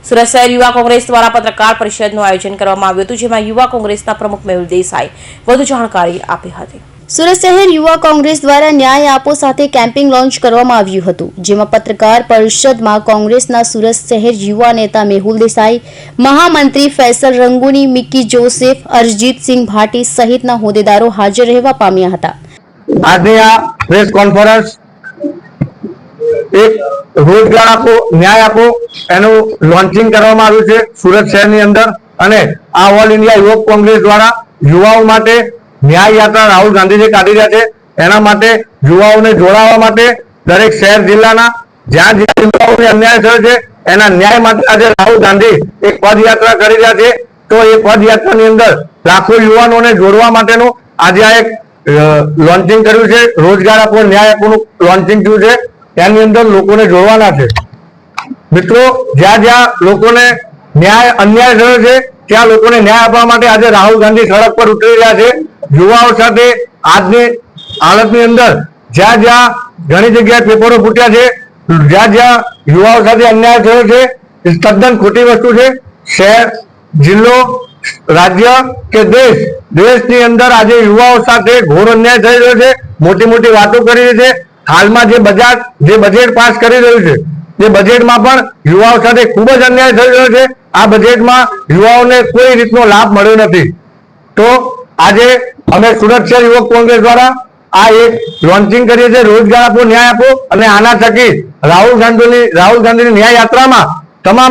સુરત શહેર યુવા કોંગ્રેસ દ્વારા પત્રકાર પરિષદનું આયોજન કરવામાં આવ્યું હતું, જેમાં યુવા કોંગ્રેસના પ્રમુખ મેહુલ દેસાઈ વધુ જાણકારી આપી હતી। સુરત શહેર યુવા કોંગ્રેસ દ્વારા ન્યાય આપો સાથે કેમ્પિંગ લોન્ચ કરવામાં આવ્યું હતું, જેમાં પત્રકાર પરિષદમાં કોંગ્રેસના સુરત શહેર યુવા નેતા મેહુલ દેસાઈ, મહામંત્રી ફૈસલ રંગુની, મિકી જોસેફ, અરજીતસિંહ ભાટી સહિતના હોદ્દેદારો હાજર રહેવા પામ્યા હતા। આજની આ પ્રેસ કોન્ફરન્સ એક રોજગાર આપો ન્યાય આપો એનું લોન્ચિંગ કરવામાં આવ્યું છે સુરત શહેરની અંદર, અને આ ઓલ ઇન્ડિયા યુવક કોંગ્રેસ દ્વારા યુવાઓ માટે ન્યાય યાત્રા રાહુલ ગાંધીજી કાઢી રહ્યા છે। એના માટે યુવાઓને જોડાવા માટે દરેક શહેર જિલ્લાના જ્યાં યુવાઓને અન્યાય થયો છે એના ન્યાય માટે આજે રાહુલ ગાંધી એક પદયાત્રા કરી રહ્યા છે। તો એ પદયાત્રાની અંદર લાખો યુવાનોને જોડવા માટેનું આજે આ એક લોન્ચિંગ કર્યું છે। રોજગાર આપો ન્યાય આપોનું લોન્ચિંગ થયું છે, એની અંદર લોકોને જોડવાના છે। મિત્રો, જ્યાં જ્યાં લોકોને અન્યાય થયો છે ત્યાં લોકોને ન્યાય આપવા માટે આજે રાહુલ ગાંધી સડક પર ઉતરી રહ્યા છે। યુવાઓ સાથે આજની હાલતની અંદર જ્યાં જ્યાં ઘણી જગ્યાએ પેપરો ફૂટ્યા છે, જ્યાં જ્યાં યુવાઓ સાથે અન્યાય થયો છે, એ તદ્દન ખોટી વસ્તુ છે। શહેર, જિલ્લો, રાજ્ય કે દેશની અંદર આજે યુવાઓ સાથે ઘોર અન્યાય થઈ રહ્યો છે। મોટી મોટી વાતો કરી રહી છે। હાલમાં જે બજેટ પાસ કરી રહ્યું છે, એ બજેટમાં પણ યુવાઓ સાથે ખૂબ જ અન્યાય થઈ રહ્યો છે। આ બજેટમાં યુવાઓને કોઈ રીતનો લાભ મળ્યો નથી। તો આજે અમે સુરત શહેર યુવક કોંગ્રેસ દ્વારા આ એક લોન્ચિંગ કરીએ છીએ, રોજગાર આપો ન્યાય આપો, અને આના થકી રાહુલ ગાંધીની ન્યાય યાત્રામાં તમામ